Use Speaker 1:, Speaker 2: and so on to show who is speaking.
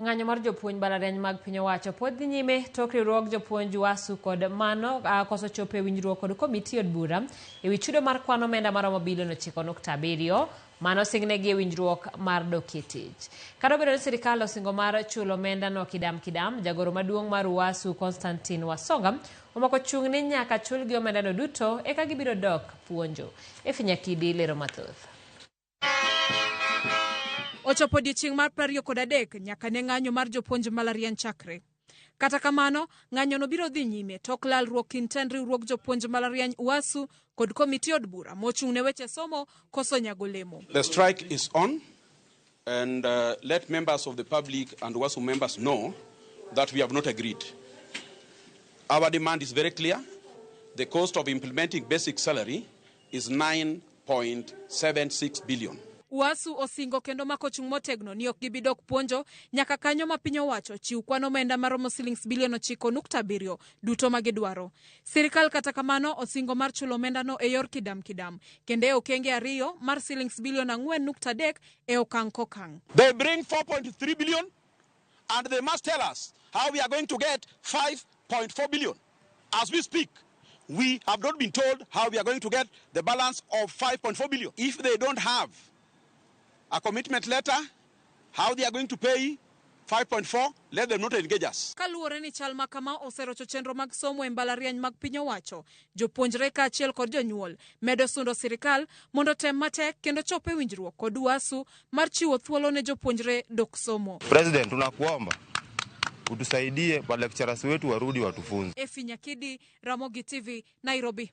Speaker 1: Ng'anyo mar jopuonj mbalariany mag piny owacho pod dhi nyime tok riwruog jopuonj wasu kod mano koso chopo e winjruok kod komiti od bura ewi chudo mar kwan omenda maromo bilion 9.7 mano singnegi e winjruok mar dok e tich. Kata obedo ni sirkal osingo mar chulo omenda no kidam, jagoro maduong' mar wasu Constantine Wasonga omako chung' ni nyaka chulgi omenda no duto eka gibiro dok puonjo. Efinyakidi lero mathoth.
Speaker 2: Ochopo odiechieng' mar 23 nyaka ne ng'anyo mar jopuonj mbalariany chakre. Kata kamano, ng'anyo no biro dhi nyime tok lalruok kind riwruog jopuonj mbalariany wasu kod komiti od bura mochung' ne weche somo koso nyago lemo.
Speaker 3: The strike is on and let members of the public and wasu members know that we have not agreed. Our demand is very clear. The cost of implementing basic salary is 9.76 billion.
Speaker 2: Wasu osingo kendo mako chung' motegno ni ok gibidok puonjo nyaka kanyo ma piny owacho chiw kwan omenda maromo silings bilion 9.7 duto magidwaro. Sirkal kata kamano osingo mar chulo omenda no e yor kidam kendo e okenge ariyo mar silings bilion 4.3 e okang' kokang'.
Speaker 3: They bring 4.3 billion and they must tell us how we are going to get 5.4 billion. As we speak, we have not been told how we are going to get the balance of 5.4 billion. If they don't have a commitment letter, how they are going to pay 5.4, let them not engage us.
Speaker 2: Kaluwore ni chal makama oserocho chenro mag somo e mbalariany mag piny owacho, jopuonjre kaachiel kod jonyuol medo sundo sirkal mondo tem matek kendo chope winjruok kod wasu mar chiwo thuolo ne jopuonjre dok somo.
Speaker 4: President, tunakuomba utusaidie kwa lecturers wetu warudi watufunze.
Speaker 2: Efinyakidi, Ramogi TV, Nairobi.